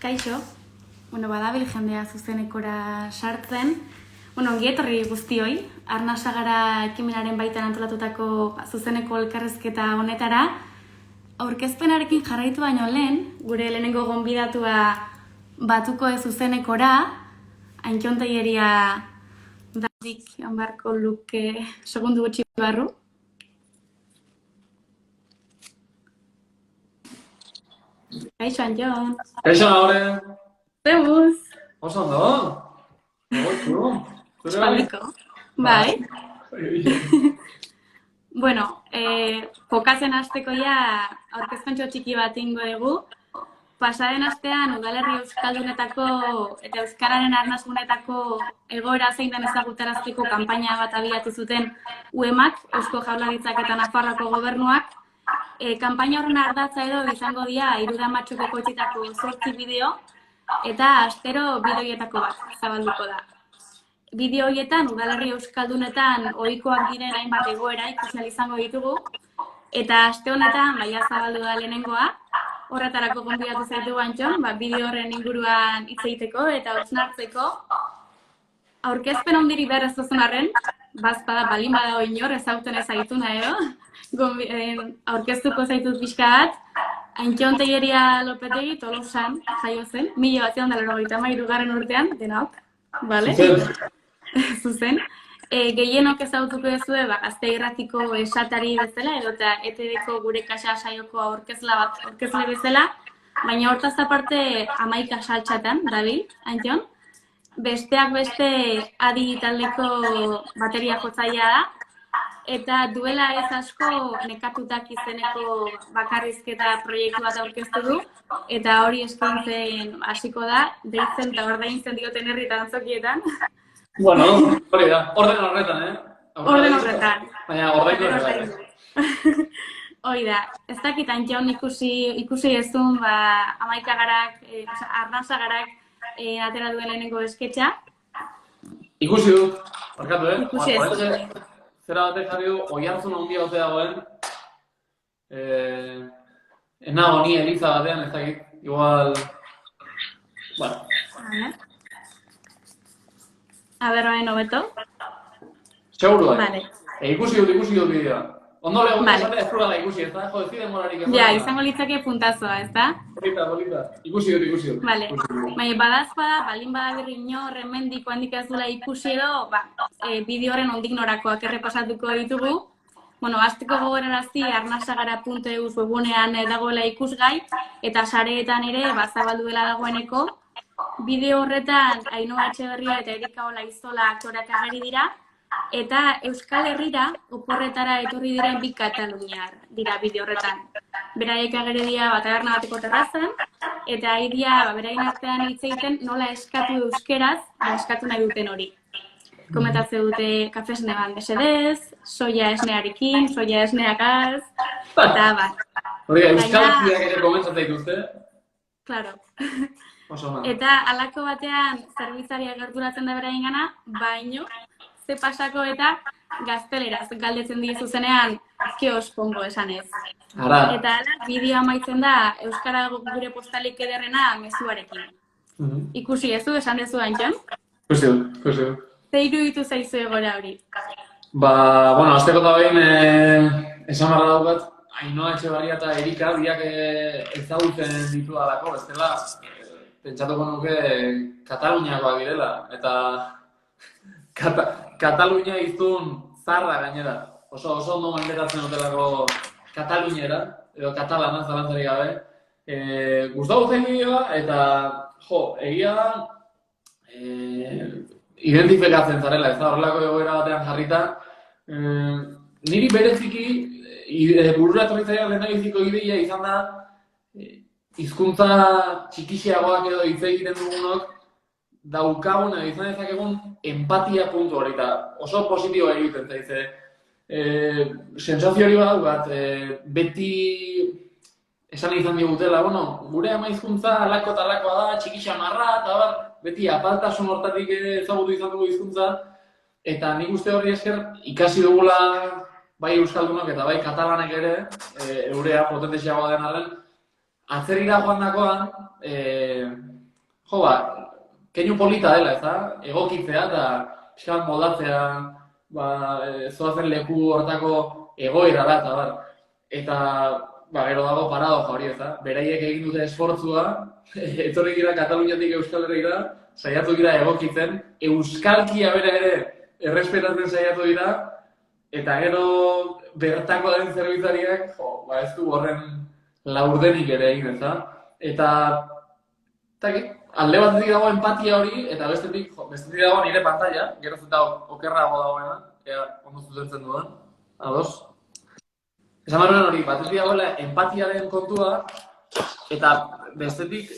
Kaixo, badabil jendea zuzenekora sartzen. Ongi etorri guztioi, Arnasagara ekimenaren baitan antolatutako zuzeneko elkarrezketa honetara. Aurkezpenarekin jarraitu baino lehen, gure lehenengo gonbidatua batuko ez zuzenekora, Antxon Telleria dazik hanbarko luke segundu gutxi barru. Kaixo, Antxon. Kaixo, Laure. Zemuz. Oso ondo? Oso. Espaldiko. Bai. Pokazen hasteko ja aurkezpentxo txiki bat ingo dugu. Pasaden astean udalerri euskaldunetako eta euskararen arnasunetako egoera zein den ezagutarazteko kanpaina bat abiatu zuten UEMak, Eusko Jaurlaritzak eta Nafarroako gobernuak. Kanpaina horren ardatza edo izango dira 30 ekoitzitako 8 bideo eta astero bideoietako bat zabalduko da. Bideo horietan udalerri euskaldunetan ohikoak diren hainbat egoera ikusi ahal izango ditugu eta aste honetan baia zabaldu da lehenengoa. Horretarako gonbidatu zaitu Antxon, bideo horren inguruan hitz egiteko eta hausnartzeko. Aurkezpen ondiri behar ez duzun arren, bazpada balin badago inor ezagutzen ezagituna edo, aurkeztuko zaitut pixka bat, Antxon Telleria Lopetegi Tolosan jaio zen, 1993 urtean, denok, bale? Zuzen. Gehienok ezagutuko duzue Gazte Irratiko esatari bezala edo eta ETV-ko gure kaxa saioko aurkezle bezala, baina hortaz aparte 11 saltxatan dabil, Antxon. Besteak beste Adi taldeko bateria jotzailea da, eta duela ez asko Nekatutak izeneko bakarrizketa proiektu bat aurkeztu du, eta hori eskaintzen hasiko da, deitzen eta ordaintzen dioten herri eta antzokietan. Bueno, hori da, orden horretan, Orden horretan. Baina ordaindu horretan. Hori da, ez dakit Antxon ikusi ezun 11 garak, Arnasagarak atera duen lehenengo esketxa. Ikusi dut, barkatu, Ikusi ez. Zera batek jarri du, oihartzun handia ote dagoen, ena honi eliza batean, ez dakit, igual, bueno. A ber, hobeto. Seguru da. Vale. Ikusi dut bideoa. Ondo legun esate ez da ikusi, ez da? Jo, ez morarik ez da. Ja, izango litzake puntazoa, ez da? Polita. Ikusi dut. Vale. Baina badazpada, balin badaberri inor, hemendik handik ez dula ikusi edo, bideo horren ondik norakoak errepasatuko ditugu. Hasteko gogorarazi arnasagara.eu webunean dagoela ikusgai, eta sareetan ere zabaldu dela dagoeneko. Bideo horretan Ainhoa Etxeberria eta Erika Olaizola aktoreak ageri dira, eta Euskal Herrira oporretara etorri diren bi kataluniar dira bideo horretan. Beraiek ageri dira taberna bateko terrazan, eta iria beraien artean hitz egiten nola eskatu euskeraz, eskatu nahi duten hori. Komentatze dute kafe esne bat mesedez, soia esnearekin, soia esneakaz, eta bat. Hori, Euskal Herriak ere komentzatzen dituzte? Claro. Eta halako batean zerbitzariak gerturatzen da beraien gana, baino ze pasako eta gazteleraz galdetzen die zuzenean ke os pongo esanez. Eta bideo amaitzen da euskara gure postalik ederrena mezuarekin. Ikusi ez du, esan dezu Antxon? Ikusi. Ze iruditu zaizu egoera hori? Azteko eta behin esan barra daukat, Ainhoa Etxeberria eta Erika biak ezagutzen ditu dalako, ez dela, pentsatuko nuke Kataluniakoak direla, eta Katalunia izun zarra gainera. Oso ondo menderatzen dutelako Kataluniera, edo katalana zalantzarik gabe. Gustatu zen bideoa, eta egia da, identifikatzen zarela, ez da horrelako egoera batean jarrita. Niri bereziki, burura etorritzailean lehendabiziko ideia izan da, hizkuntza txikixiagoak edo hitz egiten dugunok daukagun edo izan dezakegun empatia puntu hori eta oso positiboa egiten zaize. Sentsazio hori bat, beti esan izan digutela, gure ama hizkuntza alako eta alakoa da, txikixamarra eta beti apaltasun hortatik ezagutu izan dugu hizkuntza eta nik uste horri esker ikasi dugula bai euskaldunok eta bai katalanek ere, eurea potentesiagoa den arren, atzerira joan dakoan, keinu polita dela, ez da? Egokitzea eta pixka bat moldatzea, zoazen leku hortako egoera da, eta bar. Eta, gero dago paradoja hori, ez da? Beraiek egin dute esfortzua, etorri gira Kataluniatik Euskal Herrira, saiatu dira egokitzen, euskalkia bera ere errespetatzen saiatu dira, eta gero bertako den zerbitzariak, ez du horren laurdenik ere egin, ez da? Eta alde batetik dago empatia hori, eta bestetik dago nire pantalla, geroz eta okerrago dagoena, ea ondo zuzentzen duen, ados. Esan barruan hori, batetik dagoela empatiaren kontua, eta bestetik,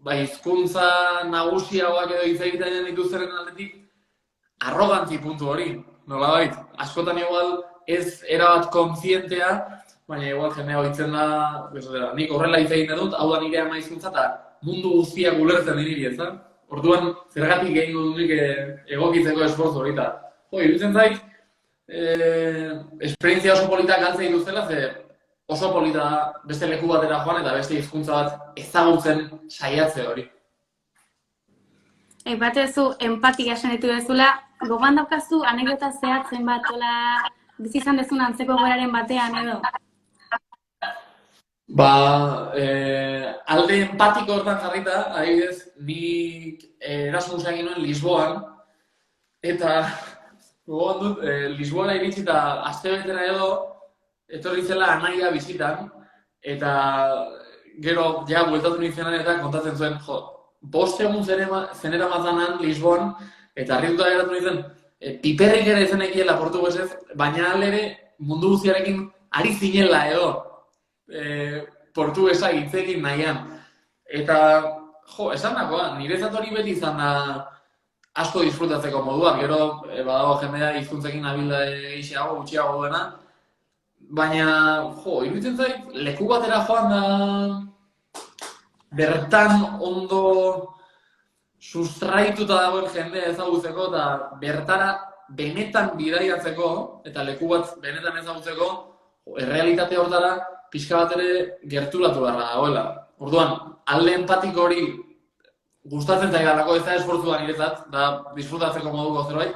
hizkuntza nagusiagoak edo hitz egiten dituztenen aldetik, arrogantzi puntu hori, nolabait. Askotan igual ez erabat kontzientea, baina igual jendea hitzen da, nik horrela hitz egiten dut, hau da nire ama hizkuntza eta mundu guztiak ulertzen niri, ez da? Orduan, zergatik egingo dunik egokitzeko esfortzu hori eta. Iruditzen zait, esperientzia oso polita galtzen dituztela, ze oso polita beste leku batera joan eta beste hizkuntza bat ezagutzen saiatze hori. Batezu, empatia esan ditu bezala, gogoan daukazu anekdota zehatzen bat, bizi izan dezun antzeko egoeraren batean edo? Alde empatiko hortan jarrita, adibidez, nik Erasmusa egin nuen Lisboan, eta gogoan dut, Lisboara iritsi eta astebetera edo etorri zela anaia bizitan, eta gero, bueltatu nintzen eta kontatzen zuen, 5 egun zenera mazanan Lisboan, eta harrituta geratu nintzen, piperrik ere zenekiela portuguesez, baina ere mundu guztiarekin ari zinela edo, portugesa hitzekin nahian. Eta, esan dagoa, niretzat hori beti izan da asko disfrutatzeko moduak, gero badago jendea hizkuntzekin nabilda gutxiago duena, baina, iruditzen zait, leku batera joan da bertan ondo sustraituta dagoen jendea ezagutzeko eta bertara benetan bidaiatzeko eta leku bat benetan ezagutzeko errealitate hortara pixka bat ere gerturatu beharra dagoela. Orduan, alde empatiko hori gustatzen zaidalako ez da esfortzua niretzat, da disfrutatzeko moduko zerbait,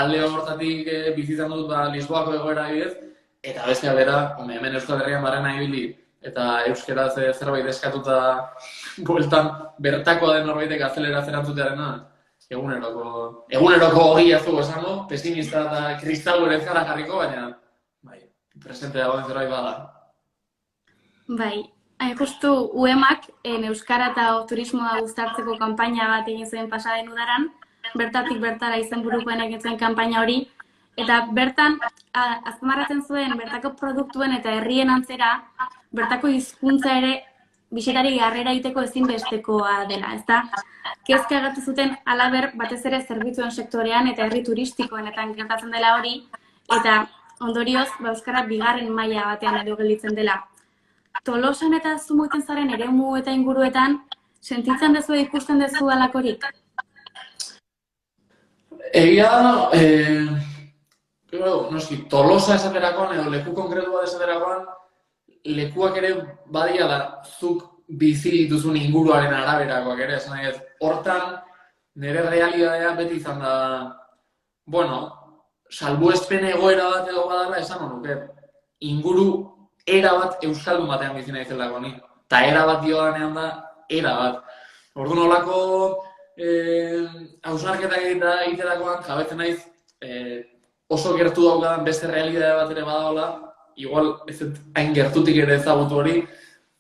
alde hortatik bizitzan dut Lisboako egoera adibidez, eta bestea bera, hemen Euskal Herrian barrena ibili, eta euskeraz zerbait eskatuta bueltan bertakoa den norbaitek azeleraz erantzutearena, eguneroko ogia zu esango, pesimista eta kristau ere ez gara jarriko, baina presente dagoen zerbait bada. Bai, justu UEMak euskara eta turismoa uztartzeko kanpaina bat egin zuen pasaden udaran, bertatik bertara izenburukoen egin zuen kanpaina hori, eta bertan azpimarratzen zuen bertako produktuen eta herrien antzera, bertako hizkuntza ere bisitari harrera egiteko ezinbestekoa dela, ezta? Kezka agertu zuten halaber batez ere zerbitzuen sektorean eta herri turistikoenetan gertatzen dela hori, eta ondorioz euskara bigarren maila batean edo gelditzen dela. Tolosan eta Zumuiten zaren eremu eta inguruetan, sentitzen dezu ikusten dezu alakorik? Egia, noski, Tolosa esaterakoan edo leku konkretua esaterakoan, lekuak ere badia da zuk bizi dituzun inguruaren araberakoak ere, esan nahi ez. Hortan, nire realitatea beti izan da, salbuespen egoera bat edo badala esan honuke. Inguru era bat euskaldun batean bizi nahi zelako ni. Ta era bat diodanean da, era bat. Orduan olako hausnarketak egiterakoan jabetzen naiz oso gertu daukadan beste realitatea bat ere badagoela, igual ez hain gertutik ere ezagutu hori,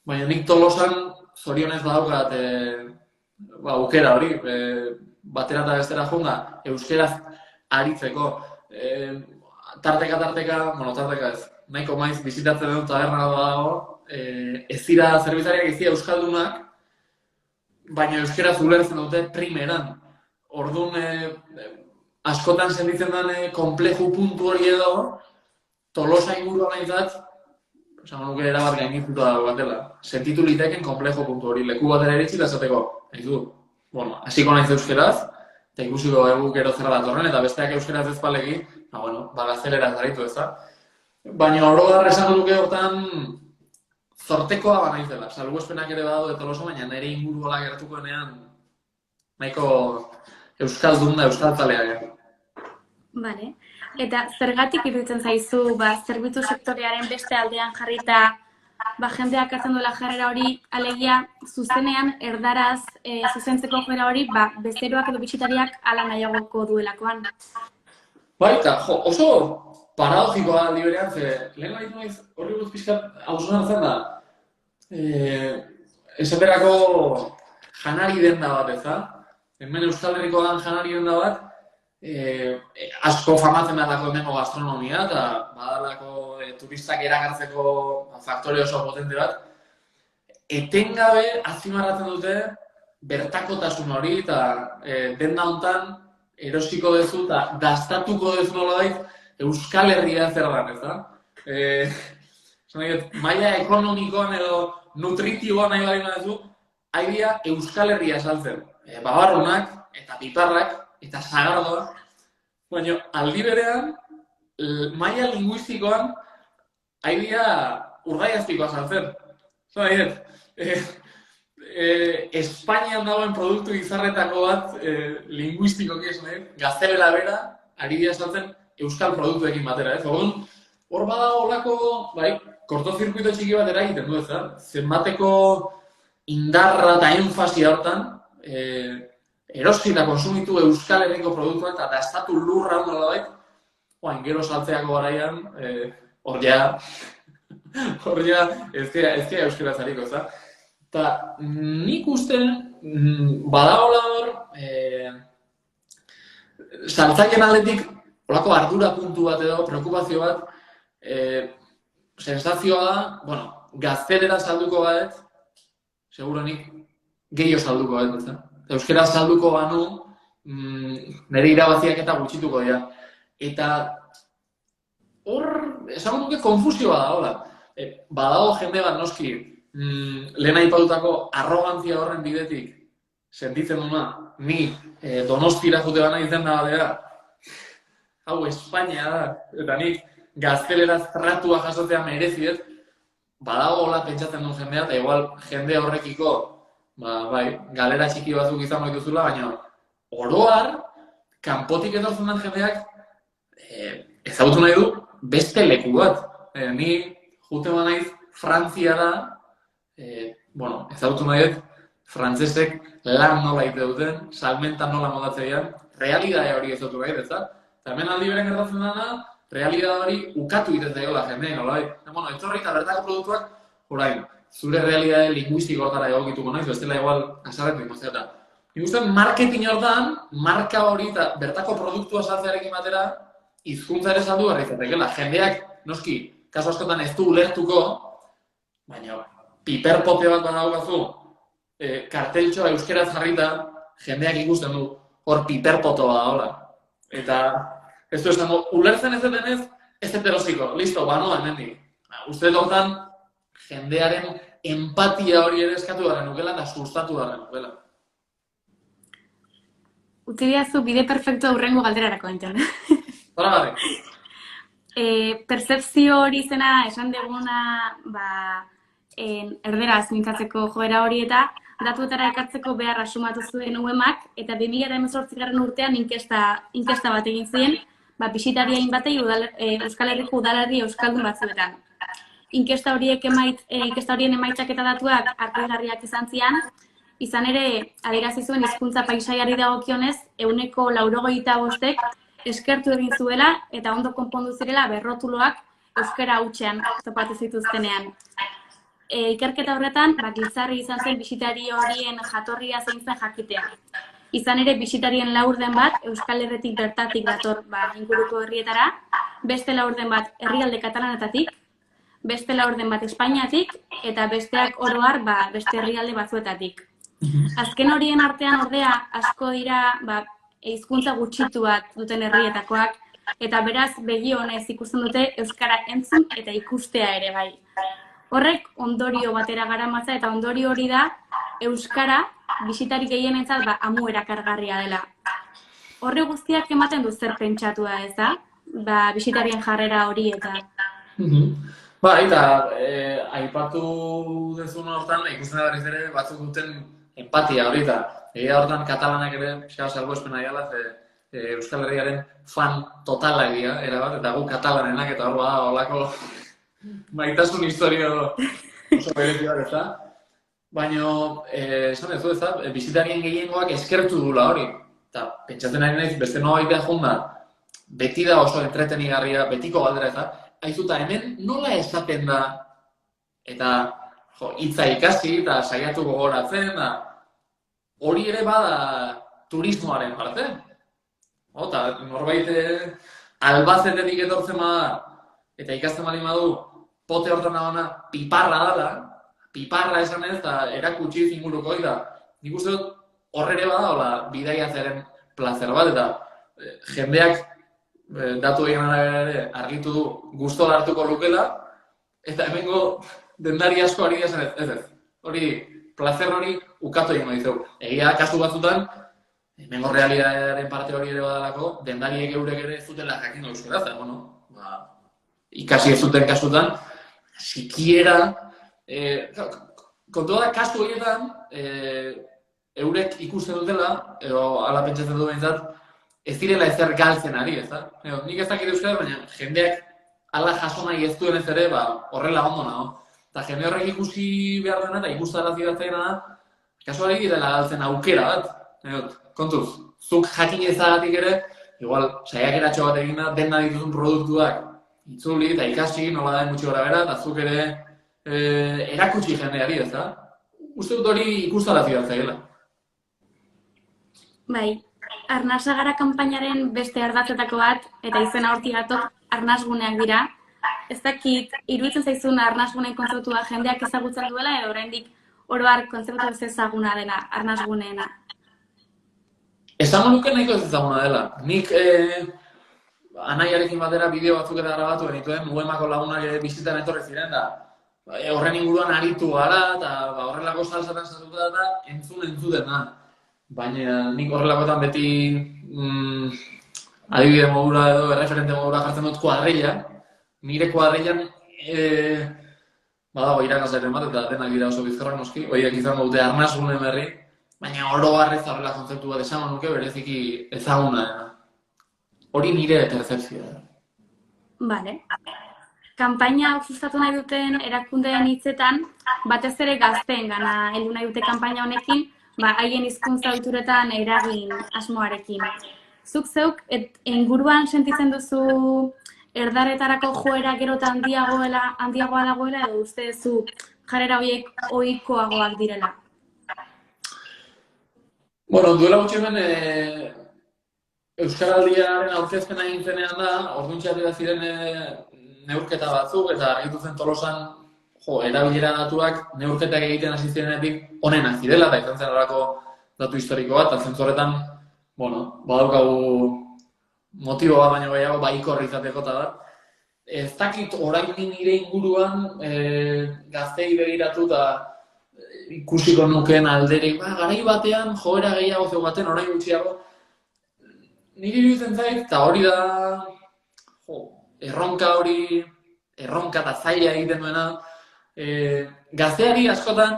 baina nik Tolosan zorionez badaukat aukera hori, batera eta bestera joan euskeraz aritzeko. Tarteka ez, nahiko maiz bizitatzen dut taberna dago, ez dira zerbitzariak ez dira euskaldunak, baina euskeraz ulertzen dute primeran. Orduan, askotan sentitzen den kompleju puntu hori edo, Tolosa ingurua nahitzat, esan nuke erabat gainituta dago batela. Sentitu liteken komplejo puntu hori, leku batera eritzi da esateko. Hasiko naiz euskeraz, eta ikusiko egu gero zerra datorren, eta besteak euskeraz ez palegi, gaztelera zaritu ez da. Baina orogar esan nuke hortan, zortekoa banaizela. Salbuespenak ere badaude Tolosa, baina nire inguruola gertukoenean nahiko euskaldun da, euskaltzalea. Vale. Eta zergatik iruditzen zaizu, zerbitzu sektorearen beste aldean jarrita, jendeak hartzen duela jarrera hori, alegia zuzenean erdaraz zuzentzeko jarrera hori, bezeroak edo bisitariak ala nahiagoko duelakoan. Baita, oso paradogikoa aldi berean, lehen gaitu naiz horri buruz pixkat hausunan zen da, esaterako janari denda bat, ez da? Hemen Euskal Herrikoan janari denda bat, asko famatzen badalako hemengo gastronomia, eta badalako turistak erakartzeko faktore oso potente bat, etengabe azpimarratzen dute bertakotasun hori, eta denda hontan erosiko duzu eta dastatuko duzu nolabait Euskal Herria zer dan, ez da? Maila ekonomikoan edo nutritiboan nahi bali duzu, haidea Euskal Herria esaltzen. Babarronak eta piparrak eta sagardoa, baina aldi berean, maila linguistikoan haidea urdaiazpikoa saltzen. Espainian dagoen produktu izarretako bat, linguistikoki esan, gaztelela bera, ari dira saltzen euskal produktuekin batera, ez? Hor badago olako, kortozirkuito txiki bat eragiten du, ez da? Zenbateko indarra eta enfasia hortan, erosi eta konsumitu Euskal Herriko produktuak eta dastatu lurra ondo da baita, gero saltzeako garaian, hor ja ez gara euskera zariko, ez da? Eta nik uste badagoela hor, saltzaileen aldetik olako ardura puntu bat edo, preokupazio bat, sensazioa da, gaztelera salduko bat, seguronik gehiago salduko bat, ez da? Euskera salduko banu, nire irabaziak eta gutxituko dira. Eta hor, esan duke konfusioa da, hola. Badago jende bat noski, lehen aipatutako arrogantzia horren bidetik, sentitzen duna, ni Donostira jute bana izen da batera, hau Espainia da, eta nik gazteleraz tratua jasotzea mereziet, badago hola pentsatzen duen jendea, eta igual jende horrekiko, galera txiki batzuk izango dituzula, baina oroar, kanpotik etortzen den jendeak ezagutu nahi du beste leku bat. Ni jute banaiz Frantziara, ezagutu nahi dut, frantzesek lan nola ite duten, salmentan nola modatzeian, realidade hori ezagutu nahi dut, eta hemen aldi beren gertatzen dena, realidade hori ukatu egiten zaiola jendeen, nolabait. Etorri eta bertako produktuak, orain, zure realidade linguistiko hortara egokituko naiz, bestela igual azarretu imazeta. Nik uste marketing hortan, marka hori eta bertako produktua saltzearekin batera, hizkuntza ere saldu behar izatekela. Jendeak, noski, kasu askotan ez du ulertuko, baina piperpote bat badaukazu, karteltxoa euskeraz jarrita, jendeak ikusten du, hor piperpoto badagoela. Eta ez du esango, ulertzen ez denez, ez heterosiko, listo, banoa hemendik. Uste hortan, jendearen empatia hori ere eskatu garen nukela eta sustatu garen nukela. Utzi diazu bide perfektu aurrengo galderarako enten. Hora gari. Percepzio hori zena esan deguna erderaz mintzatzeko joera hori eta datuetara ekartzeko beharra sumatu zuen UEMak eta 2018 urtean inkesta bat egin zuen bisitariain batei Euskal Herriko udalerri euskaldun batzuetan. Inkesta horien emaitzak eta datuak harrigarriak izan ere adierazi zuen hizkuntza paisaiari dagokionez 95% eskertu egin zuela eta ondo konpondu zirela berrotuloak euskara hutsean topatu zituztenean. Ikerketa horretan, giltzarri izan zen bisitari horien jatorria zein zen jakitea. Izan ere, bisitarien laurden bat Euskal Herretik bertatik dator inguruko herrietara, beste laurden bat herrialde katalanetatik, beste laurden bat Espainiatik, eta besteak oro har beste herrialde batzuetatik. Azken horien artean ordea asko dira hizkuntza gutxituak duten herrietakoak, eta beraz begi honez ikusten dute euskara entzun eta ikustea ere bai. Horrek ondorio batera garamatza eta ondorio hori da euskara bisitari gehienentzat amu erakargarria dela. Horre guztiak ematen du zer pentsatua ez da? Bisitarien jarrera hori eta... Bai, eta aipatu duzun hortan, ikusten da berriz ere batzuk duten empatia hori, eta egia hortan katalanak ere, pixka salbuespena diala, Euskal Herriaren fan totala egia, erabat, eta gu katalanenak, eta hor bada, holako maitasun historio oso berezi bat, ezta? Baina, esan ez du, ezta, bisitarien gehiengoak eskertu dula hori. Eta pentsatzen ari naiz, beste noa baitea junda, beti da oso entretenigarria, betiko galdera eta, aizuta hemen nola esaten da, eta hitza ikasi eta saiatu gogoratzen, da, hori ere bada turismoaren parte. Eta norbait Albazetetik etortzen bada, eta ikasten bali badu, pote hortan dagoena piparra dela, piparra esan ez, eta erakutsi inguruko da. Nik uste dut, hor ere bada, hola, bidaiatzearen plazer bat, eta jendeak datu egin ere argitu du gustora hartuko lukela, eta hemengo dendari asko ari esan ez. Hori, plazer hori ukatu egin dizu. Egia kasu batzutan, hemengo realidadearen parte hori ere badalako, dendariek eurek ere ez zutela jakin euskara, eta, ikasi ez zuten kasutan, sikiera, kontua da, kasu horietan, eurek ikusten dutela, edo ala pentsatzen du behintzat, ez direla ezer galtzen ari, ez da? Nik ez dakit euskara, baina jendeak ala jaso nahi ez duen ez ere, horrela ondo nago. Eta jende horrek ikusi behar dena, eta ikustarazi batzaina da, kasu ari direla galtzen aukera bat. Kontuz, zuk jakin ezagatik ere, igual, saiakeratxo bat egin da, dena dituzun produktuak itzuli eta ikasi, nola da gutxi gora bera, eta zuk ere erakutsi jendeari, ez da? Uste dut hori ikustarazi batzaila. Bai, Arnasagara kanpainaren beste ardatzetako bat, eta izena hortik gatok, arnasguneak dira. Ez dakit, iruditzen zaizun arnasguneen kontzeptua jendeak ezagutzen duela, edo oraindik oro har kontzeptu ez ezaguna dela arnasguneena. Esango nuke nahiko ez ezaguna dela. Nik anaiarekin batera bideo batzuk eta grabatu genituen, Muemako lagunak bizitan etorri ziren, da horren inguruan aritu gara, eta horrelako salsatan sartuta eta entzuten da. Baina nik horrelakoetan beti adibide modura edo erreferente modura jartzen dut kuadrilla. Nire kuadrillan badago irakaslearen bat eta denak dira oso bizkarrak noski, horiek izango dute arnasgunen berri, baina oro harrez horrela kontzeptu bat esango nuke bereziki ezaguna. Hori nire percepzioa da. Bale. Kanpaina hau sustatu nahi duten erakundeen hitzetan, batez ere gazteengana heldu nahi dute kanpaina honekin, haien hizkuntza ohituretan eragin asmoarekin. Zuk zeuk inguruan sentitzen duzu erdaretarako joera gero eta handiagoa dagoela edo uste duzu jarrera horiek ohikoagoak direla? Duela gutxi hemen Euskaraldiaren aurkezpena egin zenean da, orduntxe atera ziren neurketa batzuk eta argitu zen Tolosan erabilera datuak neurketak egiten hasi zirenetik onenak zirela, eta izan zen horako datu historiko bat, eta zentzu horretan, badaukagu motibo bat baino gehiago baikorri izateko eta bat. Ez dakit orain nire inguruan gaztei begiratu eta ikusiko nukeen alderik, garai batean joera gehiago zeugaten orain gutxiago. Nire iruditzen zait, eta hori da erronka eta zaila egiten duena, gazteari askotan,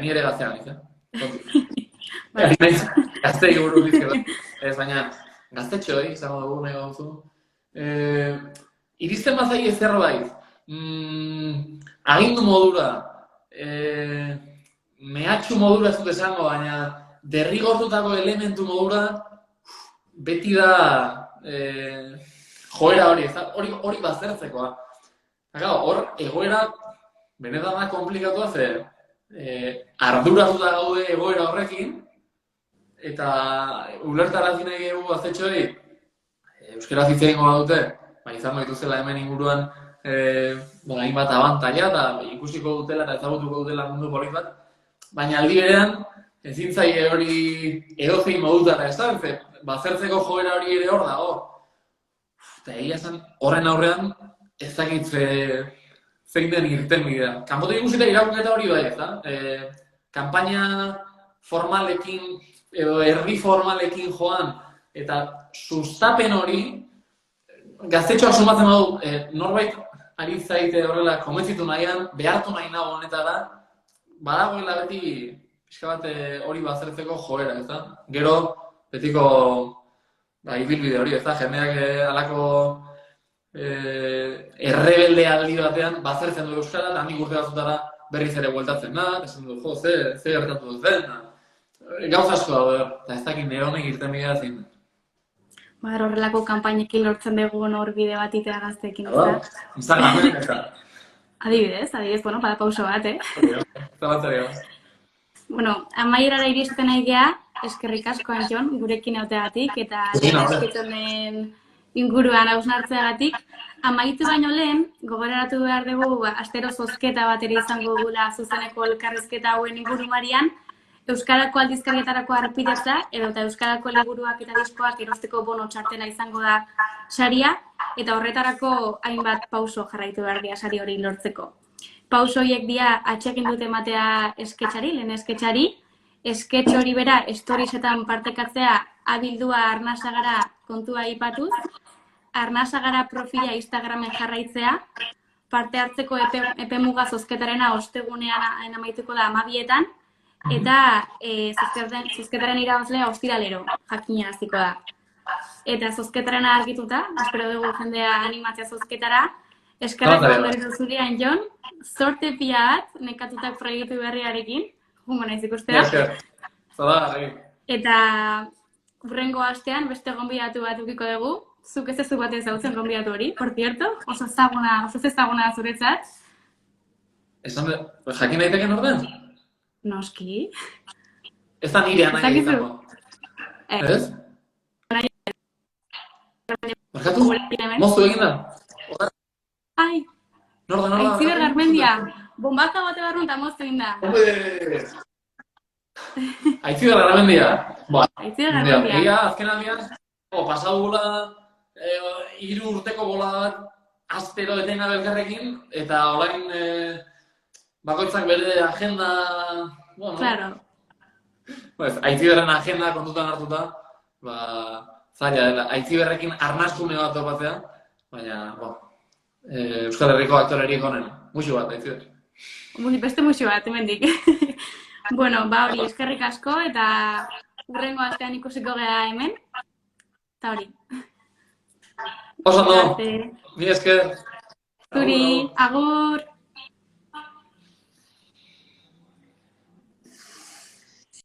ni ere gaztean naiz, gazteei buruz bizkera, ez baina gaztetxoei, izango dugu nahi gauzu, iristen bazai zerbait, agindu modura, mehatxu modura ez dut esango, baina derrigortutako elementu modura, beti da joera hori baztertzekoa. Hor, egoera, benetan da komplikatua ze arduratuta gaude egoera horrekin, eta ulertarazi nahi dugu gaztetxoei, euskaraz hitz egingo badute, izango dituzela hemen inguruan hainbat abantaila eta ikusiko dutela eta ezagutuko dutela mundu polit bat, baina aldi berean ezin zaie hori edozein modutara esan, bazertzeko joera hori ere hor dago. Eta egia esan horren aurrean ez dakit zein den irten bidea. Kanpotik ikusita irakurketa hori bai, ezta? Kanpaina formalekin edo herri formalekin joan eta sustapen hori gaztetxoak sumatzen badu norbait ari zaite horrela konbentzitu nahian, behartu nahi nago honetara, badagoela beti pixka bat hori baztertzeko joera, ez da? Gero, betiko ibilbide hori, ez da? Jendeak halako errebelde aldi batean baztertzen du euskara, eta handik urte batzutara berriz ere bueltatzen da, esan du, jo, ze gertatu duten, gauza asko daude, eta ez dakit nire honek irten bidea zein. Horrelako kanpainekin lortzen dugu hor bide bat itea gazteekin, ez da? Instagramen, eta. Adibidez, bueno, bada pauso bat, Zabatzaria. Amaierara iristen nahi gea, eskerrik asko Anjon, gurekin egoteagatik, eta eskitonen inguruan hausnartzeagatik. Amaitu baino lehen, gogoraratu behar dugu, astero zozketa bat ere izango dugula zuzeneko elkarrizketa hauen ingurumarian, Euskarako aldizkarietarako harpidetza, eta Euskarako liburuak eta diskoak erosteko bono txartena izango da saria, eta horretarako hainbat pauso jarraitu behar dira sari hori lortzeko. Pauso horiek dira atxekin dute ematea esketxari, lehen esketxari, esketx hori bera storiesetan partekatzea abildua Arnasagara kontua aipatuz, Arnasagara profila Instagramen jarraitzea, parte hartzeko epe muga zozketarena ostegunean amaituko da 12etan, eta zozketaren irabazlea ostiralero jakina hasiko da. Eta zozketarena argituta, espero dugu jendea animatzea zozketara, eskerrak berriz zuri Anjon, sorte pila bat, nekatutak proiektu berriarekin, jungo naiz ikustera. Eta hurrengo astean beste gonbidatu bat ukiko dugu, zuk ez bat ezautzen gonbidatu hori, por cierto, oso ezaguna zuretzat. Jakin daiteken orden? Noski. Ez da nire anaia izango. Ez? Markatu? Moztu egin da? Ai! Norda? Aitziber Garmendia! Bombaka bate barrun eta moztu egin da. Aitziber Garmendia? Aitziber Garmendia. Egia, azken aldean, pasadugula 3 urteko bola bat astero etena belkarrekin, eta orain bakoitzak bere agenda... Claro. Aitziberen agenda kontutan hartuta, zaila dela. Aitziberrekin arnaztune bat topatzea, baina, Euskal Herriko aktoreriek honen. Muxu bat, Aitziber. Beste muxu bat, hemendik. Hori, eskerrik asko, eta hurrengo astean ikusiko gea hemen. Eta hori. Oso ondo, mi esker. Zuri, agur!